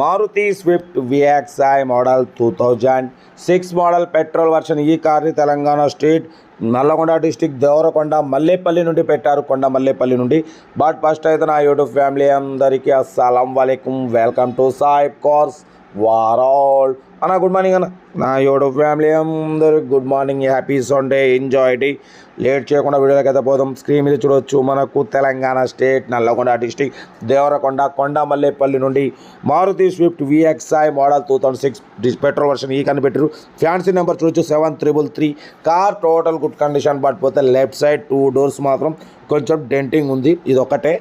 Maruti Swift VXi model 2006 model petrol version. ఈ కార్ని Telangana state Nalgonda district Devarakonda Mallepalli నుండి పెట్టారు, కొండ మల్లేపల్లి నుండి. బట్ ఫస్ట్ అయితే నా యూట్యూబ్ ఫ్యామిలీ అందరికీ అస్సలం వాలేకుమ్, welcome to Saib cars world అన్న. గుడ్ మార్నింగ్ అన్న. నా యూట్యూబ్ ఫ్యామిలీ అందరికి good morning, happy Sunday, enjoy day. Late చేయకుండా వీడియోలోకి అయితే పోదాం. స్క్రీన్ మీద చూడవచ్చు, మనకు తెలంగాణ స్టేట్ నల్లగొండ డిస్టిక్ దేవరకొండ కొండ మల్లేపల్లి నుండి Maruti Swift VXi model 2006 petrol version. ఈ కనిపెట్టారు. ఫ్యాన్సీ నెంబర్ చూడొచ్చు 7333. Car total good condition. But పోతే లెఫ్ట్ సైడ్ 2 డోర్స్ మాత్రం కొంచెం డెంటింగ్ ఉంది, ఇది ఒకటే.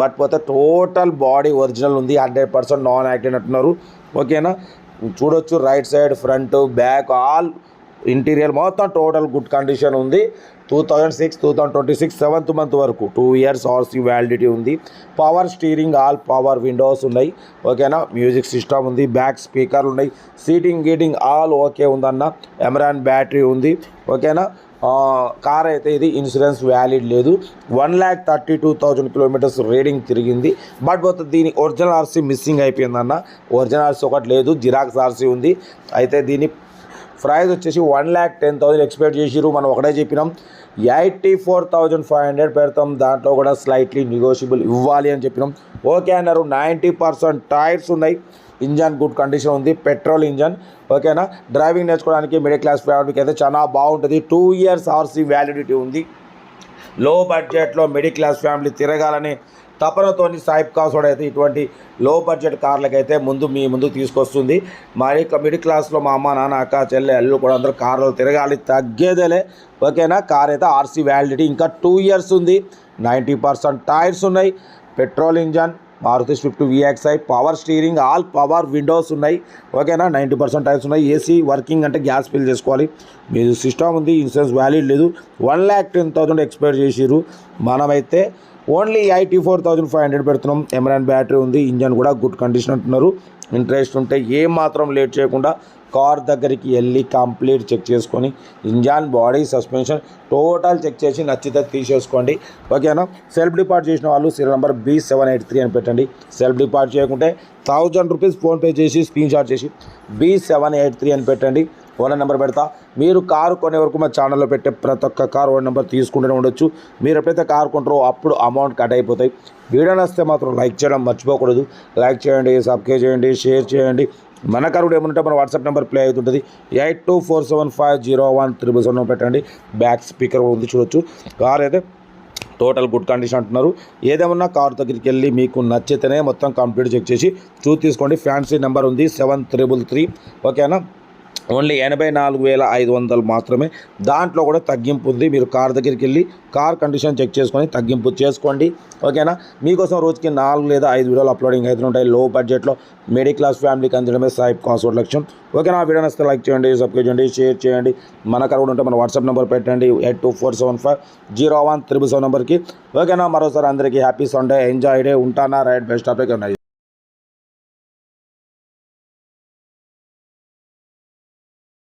బట్ పోతే టోటల్ బాడీ ఒరిజినల్ ఉంది, 100% నాన్ యాక్సిడెంట్ అంటున్నారు. ఓకేనా, చూడొచ్చు right side, front, back, all interior మొత్తం టోటల్ గుడ్ కండిషన్ ఉంది. 2006 2026 7th మంత్ వరకు 2 years ఆర్సీ వ్యాలిడిటీ ఉంది. Power steering, all power windows ఉన్నాయి. ఓకేనా, మ్యూజిక్ సిస్టమ్ ఉంది, బ్యాక్ స్పీకర్లు ఉన్నాయి, సీటింగ్ గీటింగ్ ఆల్ ఓకే ఉందన్న. ఎమరాన్ బ్యాటరీ ఉంది. ఓకేనా, కార్ అయితే ఇది ఇన్సూరెన్స్ వ్యాలిడ్ లేదు. 1,32,000 కిలోమీటర్స్ రీడింగ్ తిరిగింది. బట్ దీని ఒరిజినల్ ఆర్సీ మిస్సింగ్ అయిపోయిందన్న. ఒరిజినల్ ఆర్సీ ఒకటి లేదు, జిరాక్స్ ఆర్సీ ఉంది. అయితే దీని ప్రైస్ వచ్చేసి 1,10,000 ఎక్స్పెక్ట్ చేసిరు. మనం ఒకటే చెప్పినాం 84,500 పెడతాం, దాంట్లో కూడా స్లైట్లీ నెగోషియబుల్ ఇవ్వాలి అని చెప్పినాం. ఓకే అన్నారు. 90% టైర్స్ ఉన్నాయి, ఇంజన్ గుడ్ కండిషన్ ఉంది, పెట్రోల్ ఇంజన్. ఓకేనా, డ్రైవింగ్ నేర్చుకోవడానికి మిడిల్ క్లాస్ ఫ్యామిలీకి అయితే చాలా బాగుంటుంది. 2 years ఆర్సీ వ్యాలిడిటీ ఉంది. లో బడ్జెట్లో మిడిల్ క్లాస్ ఫ్యామిలీ తిరగాలని తపనతోని సాయిబ్ కార్స్ అయితే ఇటువంటి లో బడ్జెట్ కార్లకైతే మీ ముందు తీసుకొస్తుంది. మరి మిడిల్ క్లాస్లో మా అమ్మ, నాన్న, అక్క, చెల్లె, అల్లు కూడా అందరూ కార్లో తిరగాలి, తగ్గేదేలే. ఓకేనా, కార్ అయితే ఆర్సీ వ్యాలిడిటీ ఇంకా 2 years ఉంది. 90% టైర్స్ ఉన్నాయి, petrol engine, Maruti Swift VXi, power steering, all power windows ఉన్నాయి. ఓకేనా, 90% టైర్స్ ఉన్నాయి. ఏసీ వర్కింగ్ అంటే గ్యాస్ ఫిల్ చేసుకోవాలి. మ్యూజిక్ సిస్టమ్ ఉంది, ఇన్సూరెన్స్ వ్యాలిడ్ లేదు. 1,10,000 ఎక్స్పెక్ట్ చేసిరు. మనమైతే ఓన్లీ 84,500 పెడుతున్నాం. ఎమరాన్ బ్యాటరీ ఉంది, ఇంజన్ కూడా గుడ్ కండిషన్ అంటున్నారు. ఇంట్రెస్ట్ ఉంటే ఏమాత్రం లేట్ చేయకుండా కార్ దగ్గరికి వెళ్ళి కంప్లీట్ చెక్ చేసుకొని engine, body, suspension total check చేసి నచ్చితే తీసేసుకోండి. ఓకేనా, సెల్ఫ్ డిపార్ట్ చేసిన వాళ్ళు సీరియల్ నెంబర్ B783 అని పెట్టండి. సెల్ఫ్ డిపార్ట్ చేయకుంటే 1000 రూపీస్ ఫోన్పే చేసి స్క్రీన్ షాట్ చేసి B783 అని పెట్టండి. ఓనర్ నెంబర్ పెడతా. మీరు కారు కొనే వరకు మా ఛానల్లో పెట్టే ప్రతి ఒక్క కారు ఓనర్ నెంబర్ తీసుకుంటూనే ఉండొచ్చు. మీరు ఎప్పుడైతే కారు కొంటారో అప్పుడు అమౌంట్ కట్ అయిపోతాయి. వీడియో నచ్చితే మాత్రం లైక్ చేయడం మర్చిపోకూడదు. లైక్ చేయండి, సబ్స్క్రైబ్ చేయండి, షేర్ చేయండి. మన కారు ఏమంటే మన వాట్సాప్ నెంబర్ ప్లే అవుతుంటుంది. 8247501377 పెట్టండి. బ్యాక్ స్పీకర్ ఉంది, చూడొచ్చు. కార్ అయితే టోటల్ గుడ్ కండిషన్ అంటున్నారు. ఏదేమన్నా కార్ దగ్గరికి వెళ్ళి మీకు నచ్చితేనే మొత్తం కంప్లీట్ చెక్ చేసి తీసుకోండి. ఫ్యాన్సీ నెంబర్ ఉంది 7333. ఓకేనా, ఓన్లీ 84,500 మాత్రమే. దాంట్లో కూడా తగ్గింపు ఉంది. మీరు కార్ దగ్గరికి వెళ్ళి కార్ కండిషన్ చెక్ చేసుకొని తగ్గింపు చేసుకోండి. ఓకేనా, మీకోసం రోజుకి 4 లేదా 5 వీడియోలు అప్లోడింగ్ అయితే ఉంటాయి. లో బడ్జెట్లో మిడిల్ క్లాస్ ఫ్యామిలీకి అందించడమే సాయిబ్ కార్స్ లక్ష్యం. ఓకేనా, వీడియో నచ్చితే లైక్ చేయండి, సబ్స్క్రైబ్ చేయండి, షేర్ చేయండి. మన కార్ కూడా ఉంటే మన వాట్సాప్ నెంబర్ పెట్టండి 8247501377 నెంబర్కి. ఓకేనా, మరోసారి అందరికీ హ్యాపీ సండే, ఎంజాయ్ డే. ఉంటానా, రైట్, బెస్ట్ ఆఫ్ లక్.